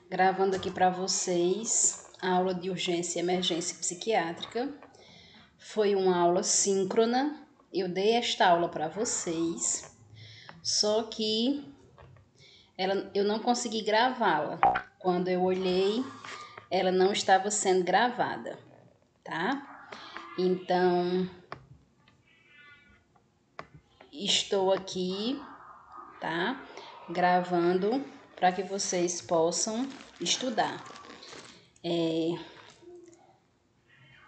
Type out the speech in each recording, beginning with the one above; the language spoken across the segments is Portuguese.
Gravando aqui para vocês a aula de urgência e emergência psiquiátrica. Foi uma aula síncrona, eu dei esta aula para vocês, só que eu não consegui gravá-la. Quando eu olhei, ela não estava sendo gravada, tá? Então, estou aqui, tá? Gravando para que vocês possam estudar.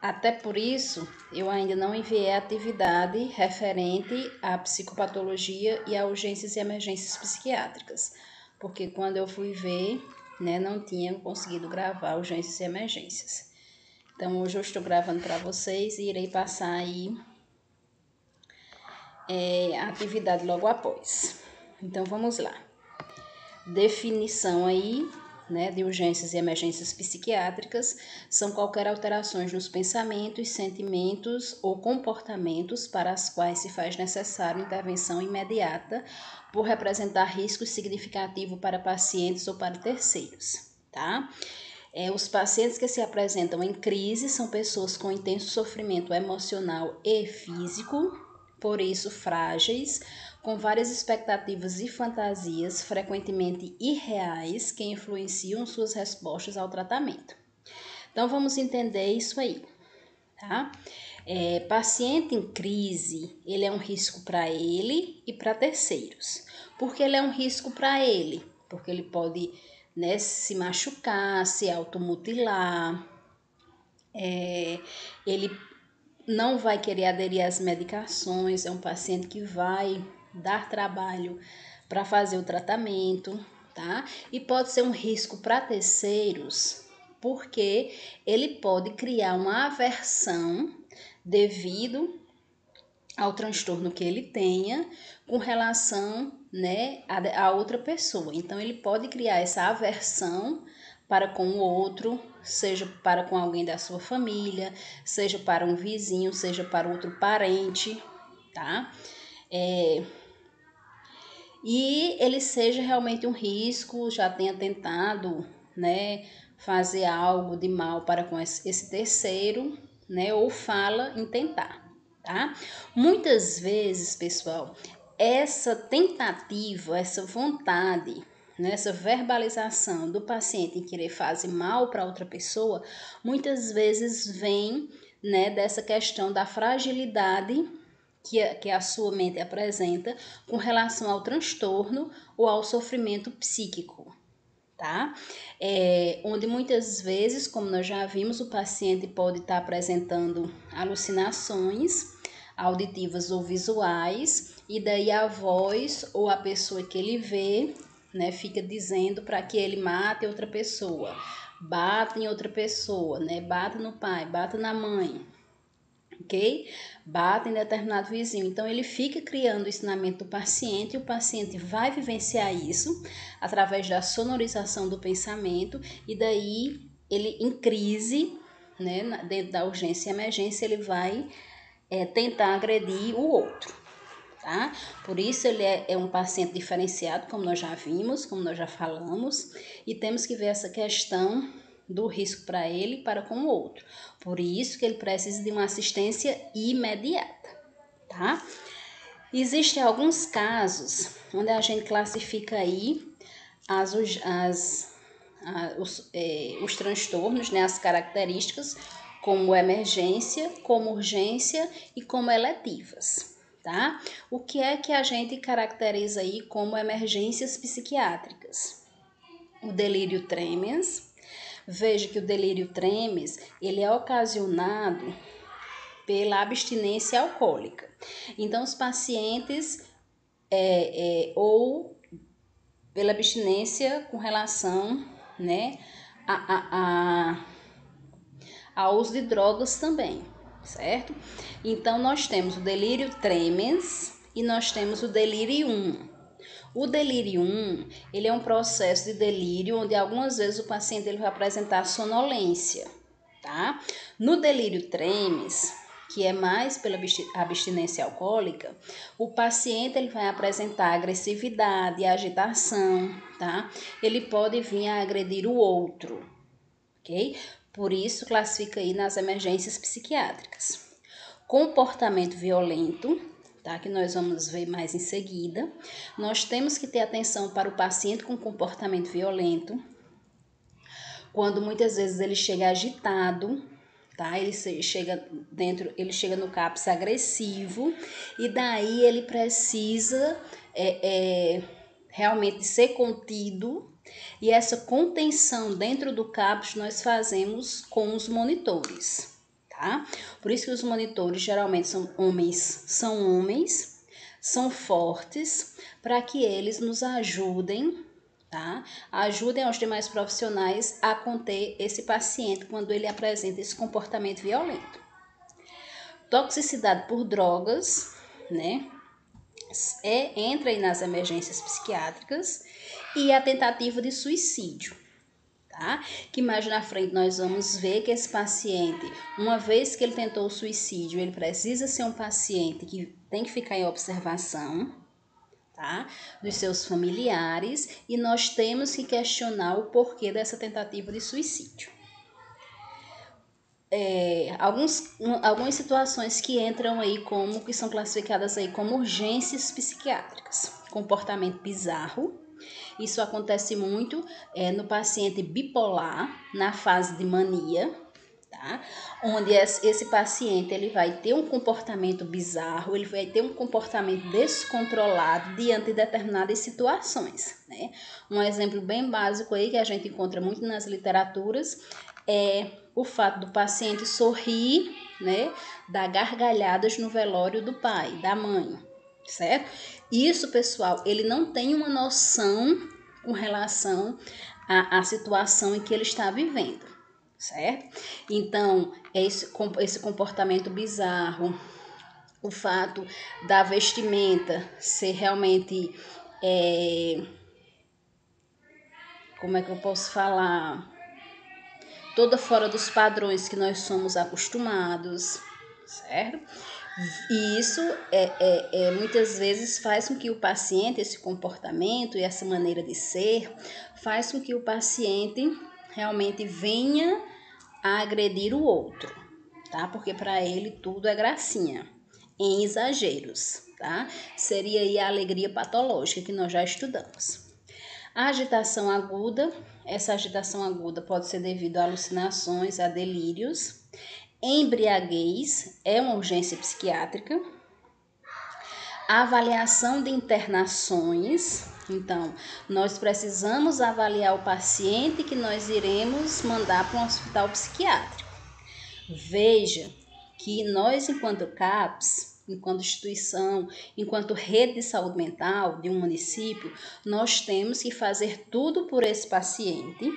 Até por isso, eu ainda não enviei a atividade referente à psicopatologia e a urgências e emergências psiquiátricas, porque quando eu fui ver, não tinha conseguido gravar urgências e emergências. Então, hoje eu estou gravando para vocês e irei passar aí a atividade logo após. Então, vamos lá. Definição aí, de urgências e emergências psiquiátricas são qualquer alterações nos pensamentos, sentimentos ou comportamentos para as quais se faz necessária intervenção imediata por representar risco significativo para pacientes ou para terceiros, tá? Os pacientes que se apresentam em crise são pessoas com intenso sofrimento emocional e físico, por isso frágeis, com várias expectativas e fantasias, frequentemente irreais, que influenciam suas respostas ao tratamento. Então, vamos entender isso aí, tá? Paciente em crise, ele é um risco para ele e para terceiros. Por que ele é um risco para ele? Porque ele pode, se machucar, se automutilar, ele não vai querer aderir às medicações, é um paciente que vai dar trabalho para fazer o tratamento, tá? E pode ser um risco para terceiros, porque ele pode criar uma aversão devido ao transtorno que ele tenha com relação, a outra pessoa. Então, ele pode criar essa aversão para com o outro, seja para com alguém da sua família, seja para um vizinho, seja para outro parente, tá? E ele seja realmente um risco, já tenha tentado, fazer algo de mal para com esse terceiro, ou fala em tentar, tá? Muitas vezes, pessoal, essa tentativa, essa vontade, essa verbalização do paciente em querer fazer mal para outra pessoa, muitas vezes vem, dessa questão da fragilidade que a sua mente apresenta com relação ao transtorno ou ao sofrimento psíquico, tá? Onde muitas vezes, como nós já vimos, o paciente pode estar apresentando alucinações auditivas ou visuais, e daí a voz ou a pessoa que ele vê, fica dizendo para que ele mate outra pessoa, bata em outra pessoa, bata no pai, bata na mãe, ok? Bata em determinado vizinho. Então, ele fica criando isso na mente do paciente, e o paciente vai vivenciar isso através da sonorização do pensamento, e daí ele, em crise, dentro da urgência e emergência, ele vai tentar agredir o outro, tá? Por isso, ele é um paciente diferenciado, como nós já vimos, como nós já falamos, e temos que ver essa questão do risco para ele e para com o outro. Por isso que ele precisa de uma assistência imediata, tá? Existem alguns casos onde a gente classifica aí os transtornos, as características, como emergência, como urgência e como eletivas, tá? O que é que a gente caracteriza aí como emergências psiquiátricas? O delírio tremens. Veja que o delírio tremens, ele é ocasionado pela abstinência alcoólica. Então, os pacientes, ou pela abstinência com relação, ao uso de drogas também, certo? Então, nós temos o delírio tremens e nós temos o delirium. O delirium, ele é um processo de delírio onde algumas vezes o paciente ele vai apresentar sonolência, tá? No delírio tremens, que é mais pela abstinência alcoólica, o paciente ele vai apresentar agressividade, agitação, tá? Ele pode vir a agredir o outro, ok? Por isso, classifica aí nas emergências psiquiátricas. Comportamento violento, tá? Que nós vamos ver mais em seguida. Nós temos que ter atenção para o paciente com comportamento violento, quando muitas vezes ele chega agitado, tá? Ele chega no CAPS agressivo e daí ele precisa realmente ser contido, e essa contenção dentro do CAPS nós fazemos com os monitores, tá? Por isso que os monitores geralmente são homens, são fortes, para que eles nos ajudem, tá? Ajudem aos demais profissionais a conter esse paciente quando ele apresenta esse comportamento violento. Toxicidade por drogas, né? Entra aí nas emergências psiquiátricas, e a tentativa de suicídio, tá? Que mais na frente nós vamos ver que esse paciente, uma vez que ele tentou o suicídio, ele precisa ser um paciente que tem que ficar em observação, tá? Dos seus familiares, e nós temos que questionar o porquê dessa tentativa de suicídio. Algumas situações que entram aí que são classificadas aí como urgências psiquiátricas. Comportamento bizarro. Isso acontece muito no paciente bipolar, na fase de mania, tá? Onde esse paciente ele vai ter um comportamento bizarro, ele vai ter um comportamento descontrolado diante de determinadas situações, né? Um exemplo bem básico aí que a gente encontra muito nas literaturas é o fato do paciente sorrir, né? Dar gargalhadas no velório do pai, da mãe, certo? Isso, pessoal, ele não tem uma noção com relação à situação em que ele está vivendo, certo? Então, esse comportamento bizarro, o fato da vestimenta ser realmente, como é que eu posso falar? Toda fora dos padrões que nós somos acostumados, certo? E isso muitas vezes faz com que o paciente, esse comportamento e essa maneira de ser, faz com que o paciente realmente venha a agredir o outro, tá? Porque para ele tudo é gracinha, em exageros, tá? Seria aí a alegria patológica que nós já estudamos. A agitação aguda, essa agitação aguda pode ser devido a alucinações, a delírios. Embriaguez é uma urgência psiquiátrica. A avaliação de internações, então, nós precisamos avaliar o paciente que nós iremos mandar para um hospital psiquiátrico. Veja que nós, enquanto CAPS, enquanto instituição, enquanto rede de saúde mental de um município, nós temos que fazer tudo por esse paciente.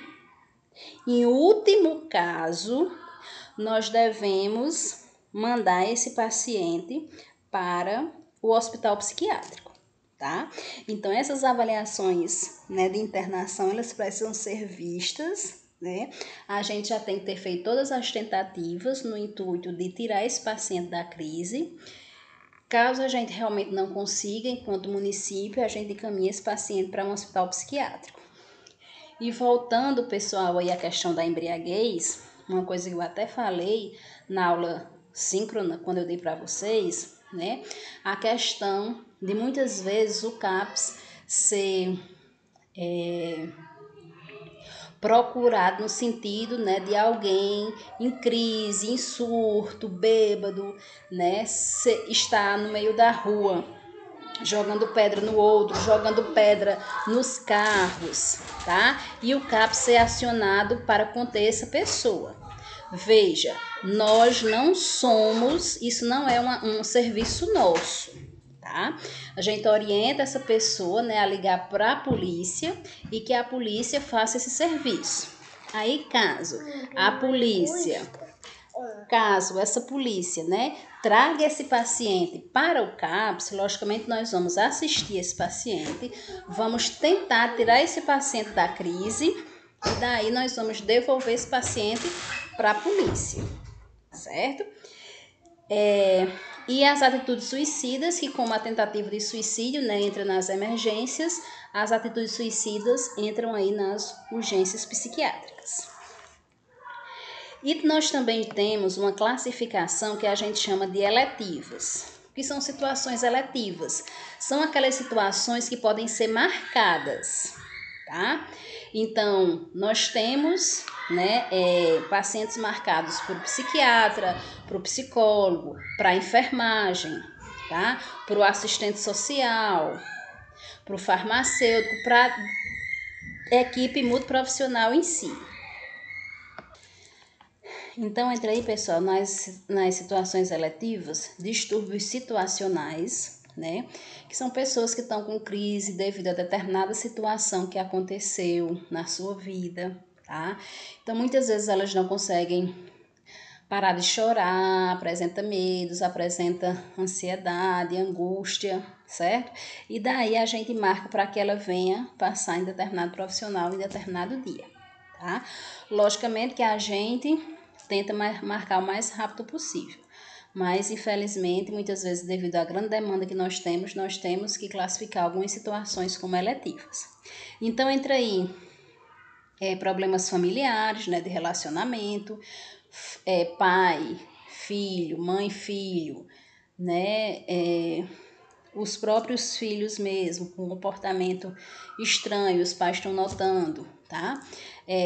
Em último caso, nós devemos mandar esse paciente para o hospital psiquiátrico, tá? Então, essas avaliações, né, de internação, elas precisam ser vistas, né? A gente já tem que ter feito todas as tentativas no intuito de tirar esse paciente da crise. Caso a gente realmente não consiga, enquanto município, a gente encaminha esse paciente para um hospital psiquiátrico. E voltando, pessoal, aí a questão da embriaguez, uma coisa que eu até falei na aula síncrona, quando eu dei para vocês, né? A questão de muitas vezes o CAPS ser procurado no sentido, né, de alguém em crise, em surto, bêbado, né, estar no meio da rua, jogando pedra no outro, jogando pedra nos carros, tá? E o CAPS ser acionado para conter essa pessoa. Veja, nós não somos, isso não é um serviço nosso, tá? A gente orienta essa pessoa, né, a ligar para a polícia e que a polícia faça esse serviço. Aí, caso essa polícia, né, traga esse paciente para o CAPS, logicamente nós vamos assistir esse paciente, vamos tentar tirar esse paciente da crise e daí nós vamos devolver esse paciente para a polícia, certo? E as atitudes suicidas, que como a tentativa de suicídio, né, entra nas emergências, as atitudes suicidas entram aí nas urgências psiquiátricas. E nós também temos uma classificação que a gente chama de eletivas. O que são situações eletivas? São aquelas situações que podem ser marcadas, tá? Então, nós temos, né, pacientes marcados por psiquiatra, por psicólogo, para enfermagem, tá? Para o assistente social, para o farmacêutico, para a equipe multiprofissional em si. Então, entra aí, pessoal, nas situações eletivas, distúrbios situacionais, né? Que são pessoas que estão com crise devido a determinada situação que aconteceu na sua vida, tá? Então, muitas vezes elas não conseguem parar de chorar, apresenta medos, apresenta ansiedade, angústia, certo? E daí a gente marca para que ela venha passar em determinado profissional em determinado dia, tá? Logicamente que a gente tenta marcar o mais rápido possível. Mas, infelizmente, muitas vezes, devido à grande demanda que nós temos que classificar algumas situações como eletivas. Então, entra aí problemas familiares, né, de relacionamento, pai, filho, mãe, filho, né, os próprios filhos mesmo, com comportamento estranho, os pais estão notando, tá?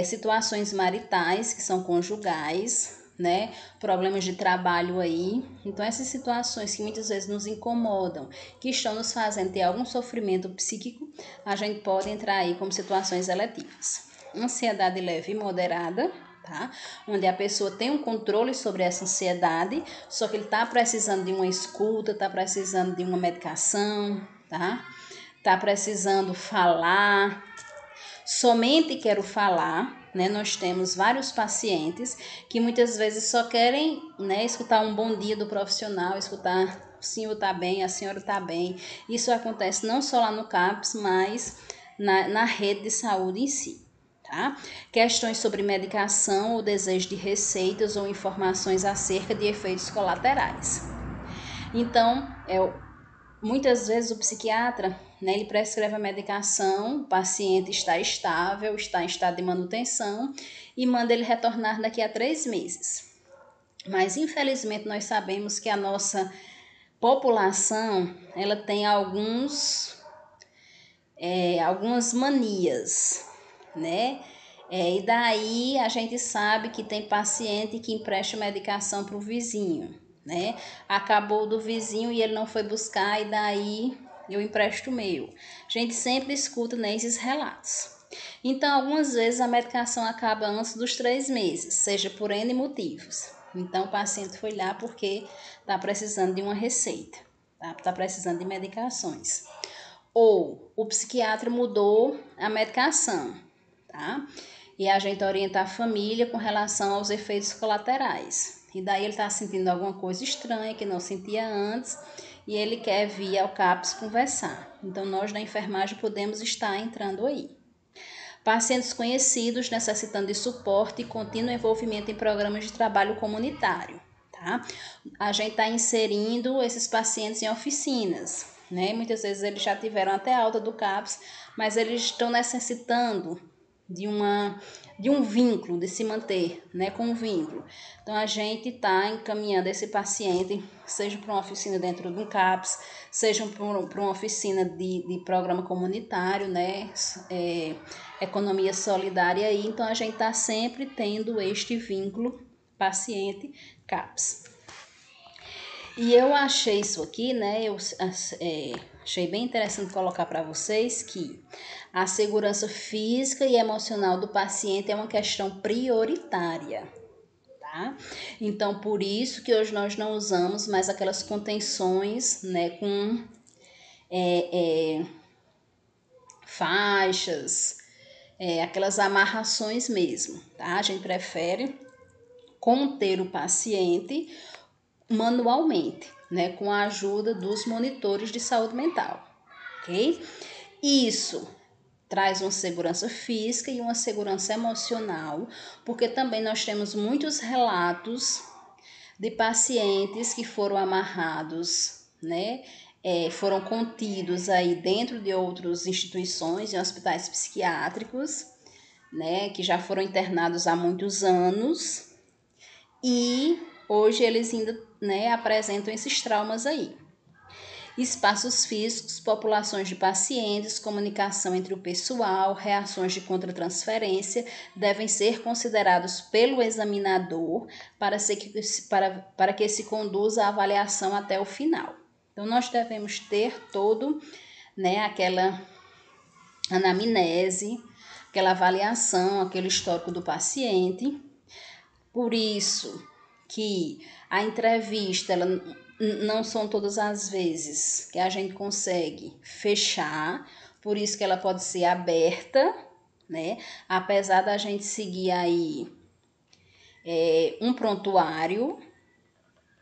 Situações maritais, que são conjugais, né? Problemas de trabalho aí. Então, essas situações que muitas vezes nos incomodam, que estão nos fazendo ter algum sofrimento psíquico, a gente pode entrar aí como situações eletivas. Ansiedade leve e moderada, tá? Onde a pessoa tem um controle sobre essa ansiedade, só que ele está precisando de uma escuta, está precisando de uma medicação, tá? Está precisando falar, somente quero falar, né? Nós temos vários pacientes que muitas vezes só querem, né, escutar um bom dia do profissional, escutar o senhor está bem, a senhora está bem. Isso acontece não só lá no CAPS, mas na rede de saúde em si. Tá? Questões sobre medicação ou desejo de receitas ou informações acerca de efeitos colaterais. Então, muitas vezes o psiquiatra, né, ele prescreve a medicação, o paciente está estável, está em estado de manutenção e manda ele retornar daqui a 3 meses. Mas, infelizmente, nós sabemos que a nossa população, ela tem algumas manias, né? E daí a gente sabe que tem paciente que empresta medicação para o vizinho, né? Acabou do vizinho e ele não foi buscar, e daí eu empresto o meu. A gente sempre escuta, né, esses relatos. Então, algumas vezes a medicação acaba antes dos 3 meses, seja por N motivos. Então, o paciente foi lá porque está precisando de uma receita, tá precisando de medicações. Ou o psiquiatra mudou a medicação, tá? E a gente orienta a família com relação aos efeitos colaterais. E daí ele está sentindo alguma coisa estranha que não sentia antes e ele quer vir ao CAPS conversar. Então, nós da enfermagem podemos estar entrando aí. Pacientes conhecidos necessitando de suporte e contínuo envolvimento em programas de trabalho comunitário, tá? A gente está inserindo esses pacientes em oficinas, né? Muitas vezes eles já tiveram até alta do CAPS, mas eles estão necessitando de um vínculo, de se manter, né, com um vínculo. Então, a gente está encaminhando esse paciente, seja para uma oficina dentro de um CAPS, seja para uma oficina de programa comunitário, né, economia solidária aí. Então, a gente está sempre tendo este vínculo paciente-CAPS. E eu achei isso aqui, né, achei bem interessante colocar para vocês que a segurança física e emocional do paciente é uma questão prioritária, tá? Então, por isso que hoje nós não usamos mais aquelas contenções, né, com faixas, aquelas amarrações mesmo, tá? A gente prefere conter o paciente manualmente, né, com a ajuda dos monitores de saúde mental, ok? Isso traz uma segurança física e uma segurança emocional, porque também nós temos muitos relatos de pacientes que foram amarrados, né? Foram contidos aí dentro de outras instituições e hospitais psiquiátricos, né? Que já foram internados há muitos anos e hoje eles ainda, né, apresentam esses traumas aí. Espaços físicos, populações de pacientes, comunicação entre o pessoal, reações de contratransferência devem ser considerados pelo examinador para que se conduza a avaliação até o final. Então, nós devemos ter todo, né, aquela anamnese, aquela avaliação, aquele histórico do paciente. Por isso que a entrevista, ela não são todas as vezes que a gente consegue fechar, por isso que ela pode ser aberta, né? Apesar da gente seguir aí um prontuário,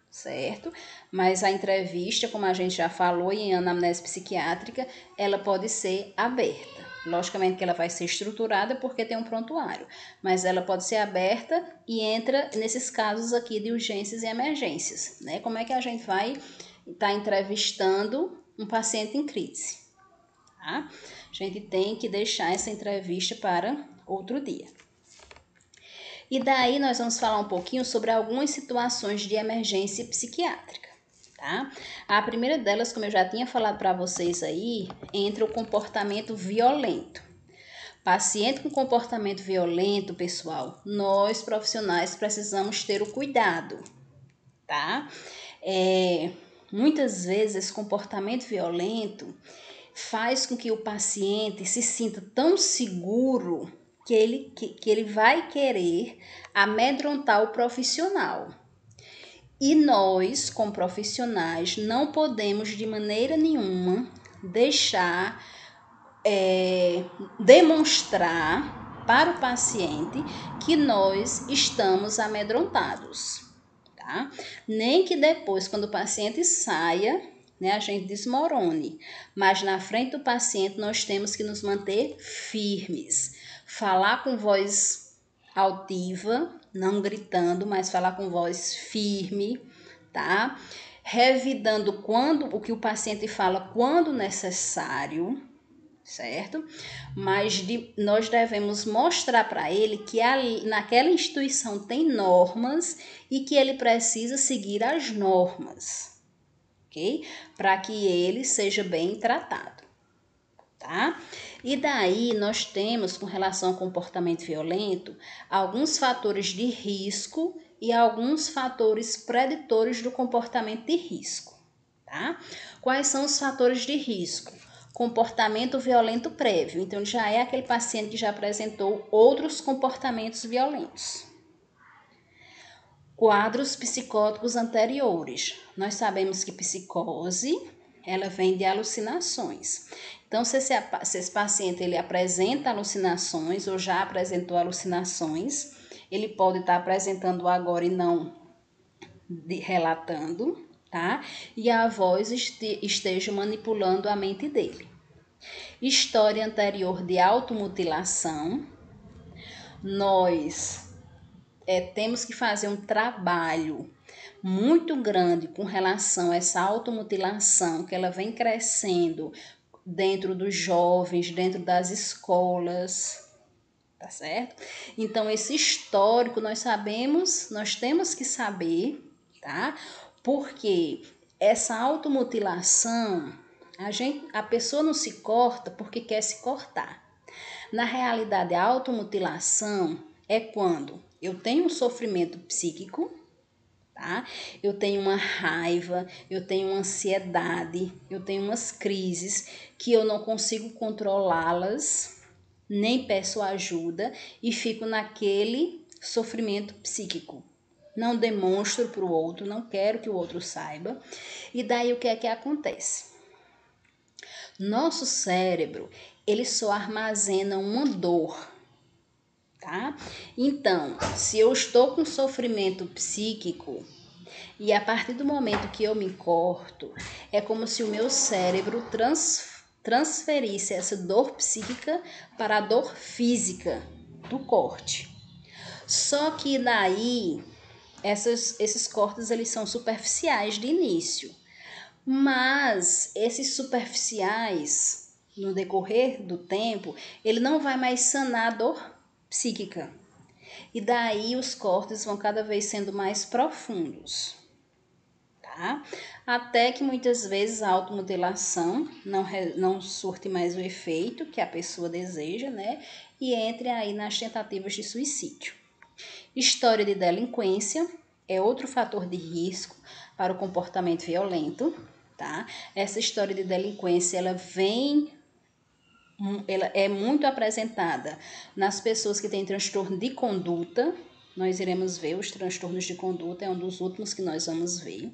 certo? Mas a entrevista, como a gente já falou em anamnese psiquiátrica, ela pode ser aberta. Logicamente que ela vai ser estruturada porque tem um prontuário, mas ela pode ser aberta e entra nesses casos aqui de urgências e emergências, né? Como é que a gente vai estar entrevistando um paciente em crise, tá? A gente tem que deixar essa entrevista para outro dia. E daí nós vamos falar um pouquinho sobre algumas situações de emergência psiquiátrica, tá? A primeira delas, como eu já tinha falado para vocês aí, entra o comportamento violento. Paciente com comportamento violento, pessoal, nós profissionais precisamos ter o cuidado, tá? Muitas vezes esse comportamento violento faz com que o paciente se sinta tão seguro que ele vai querer amedrontar o profissional. E nós, como profissionais, não podemos de maneira nenhuma deixar demonstrar para o paciente que nós estamos amedrontados, tá? Nem que depois, quando o paciente saia, né, a gente desmorone, mas na frente do paciente nós temos que nos manter firmes, falar com voz altiva, não gritando, mas falar com voz firme, tá? Revidando o que o paciente fala quando necessário, certo? Mas nós devemos mostrar para ele que naquela instituição tem normas e que ele precisa seguir as normas, ok? Para que ele seja bem tratado, tá? E daí nós temos, com relação ao comportamento violento, alguns fatores de risco e alguns fatores preditores do comportamento de risco, tá? Quais são os fatores de risco? Comportamento violento prévio. Então, já é aquele paciente que já apresentou outros comportamentos violentos. Quadros psicóticos anteriores. Nós sabemos que psicose, ela vem de alucinações. Então, se esse paciente ele apresenta alucinações ou já apresentou alucinações, ele pode estar apresentando agora e não relatando, tá? E a voz esteja manipulando a mente dele. História anterior de automutilação. Nós temos que fazer um trabalho muito grande com relação a essa automutilação, que ela vem crescendo dentro dos jovens, dentro das escolas, tá certo? Então, esse histórico nós temos que saber, tá? Porque essa automutilação, a pessoa não se corta porque quer se cortar. Na realidade, a automutilação é quando eu tenho um sofrimento psíquico, tá? Eu tenho uma raiva, eu tenho uma ansiedade, eu tenho umas crises que eu não consigo controlá-las, nem peço ajuda e fico naquele sofrimento psíquico. Não demonstro para o outro, não quero que o outro saiba. E daí o que é que acontece? Nosso cérebro, ele só armazena uma dor, tá? Então, se eu estou com sofrimento psíquico e a partir do momento que eu me corto, é como se o meu cérebro transferisse essa dor psíquica para a dor física do corte. Só que daí esses cortes eles são superficiais de início, mas esses superficiais, no decorrer do tempo, ele não vai mais sanar a dor psíquica. E daí os cortes vão cada vez sendo mais profundos, tá? Até que muitas vezes a automutilação não surte mais o efeito que a pessoa deseja, né? E entre aí nas tentativas de suicídio. História de delinquência é outro fator de risco para o comportamento violento, tá? Essa história de delinquência, ela é muito apresentada nas pessoas que têm transtorno de conduta. Nós iremos ver os transtornos de conduta, é um dos últimos que nós vamos ver.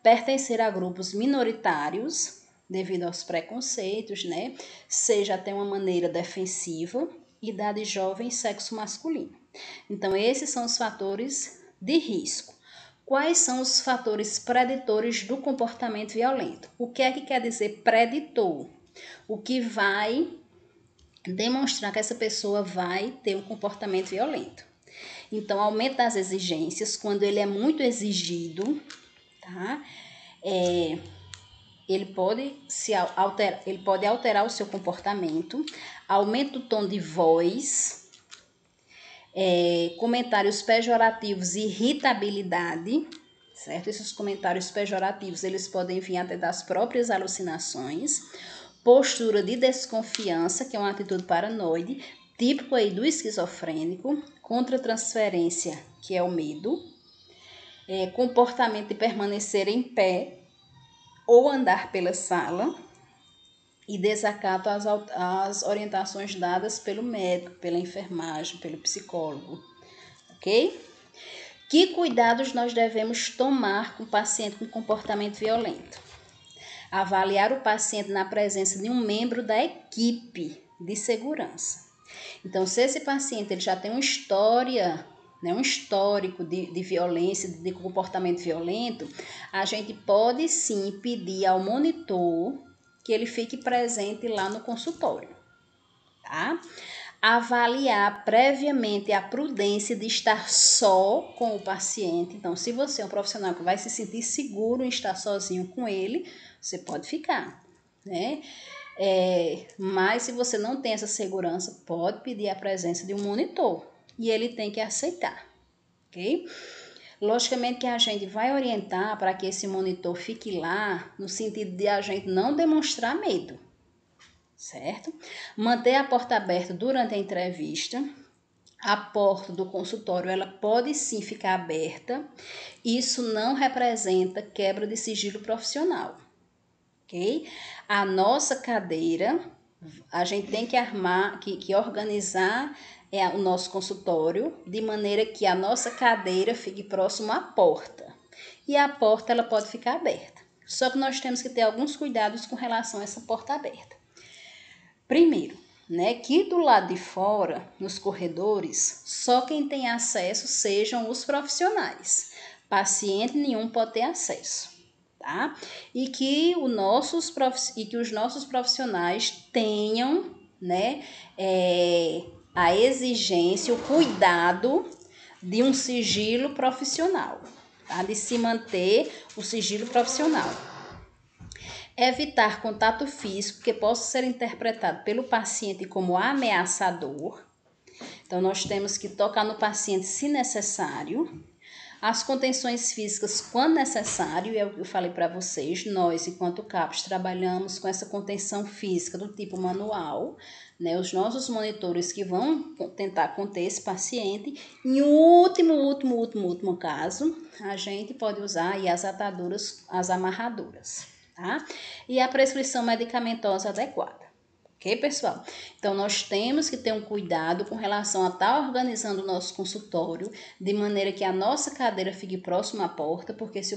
Pertencer a grupos minoritários, devido aos preconceitos, né? Seja até uma maneira defensiva, idade jovem, sexo masculino. Então, esses são os fatores de risco. Quais são os fatores preditores do comportamento violento? O que é que quer dizer preditor? O que vai demonstrar que essa pessoa vai ter um comportamento violento. Então, aumento das exigências, quando ele é muito exigido, tá? Ele pode alterar o seu comportamento, aumento do tom de voz, comentários pejorativos e irritabilidade, certo? Esses comentários pejorativos, eles podem vir até das próprias alucinações, postura de desconfiança, que é uma atitude paranoide, típico aí do esquizofrênico, contratransferência, que é o medo, comportamento de permanecer em pé ou andar pela sala, e desacato às orientações dadas pelo médico, pela enfermagem, pelo psicólogo, ok? Que cuidados nós devemos tomar com o paciente com comportamento violento? Avaliar o paciente na presença de um membro da equipe de segurança. Então, se esse paciente ele já tem uma história, né, um histórico de violência, de comportamento violento, a gente pode sim pedir ao monitor que ele fique presente lá no consultório, tá? Avaliar previamente a prudência de estar só com o paciente. Então, se você é um profissional que vai se sentir seguro em estar sozinho com ele, você pode ficar, né? Mas se você não tem essa segurança, pode pedir a presença de um monitor e ele tem que aceitar, ok? Logicamente que a gente vai orientar para que esse monitor fique lá no sentido de a gente não demonstrar medo, certo? Manter a porta aberta durante a entrevista. A porta do consultório, ela pode sim ficar aberta. Isso não representa quebra de sigilo profissional, ok? A nossa cadeira, a gente tem que organizar o nosso consultório de maneira que a nossa cadeira fique próximo à porta. E a porta, ela pode ficar aberta. Só que nós temos que ter alguns cuidados com relação a essa porta aberta. Primeiro, né, que do lado de fora, nos corredores, só quem tem acesso sejam os profissionais. Paciente nenhum pode ter acesso, tá? E que os nossos profissionais tenham, né, a exigência, o cuidado de um sigilo profissional, tá? De se manter o sigilo profissional. Evitar contato físico que possa ser interpretado pelo paciente como ameaçador. Então, nós temos que tocar no paciente se necessário. As contenções físicas quando necessário, é o que eu falei para vocês, nós, enquanto CAPS, trabalhamos com essa contenção física do tipo manual, né? Os nossos monitores que vão tentar conter esse paciente. Em último caso, a gente pode usar aí as ataduras, as amarraduras. Tá? E a prescrição medicamentosa adequada, ok, pessoal? Então, nós temos que ter um cuidado com relação a estar organizando o nosso consultório de maneira que a nossa cadeira fique próxima à porta, porque se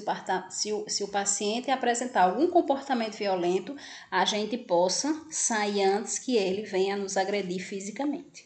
o paciente apresentar algum comportamento violento, a gente possa sair antes que ele venha nos agredir fisicamente.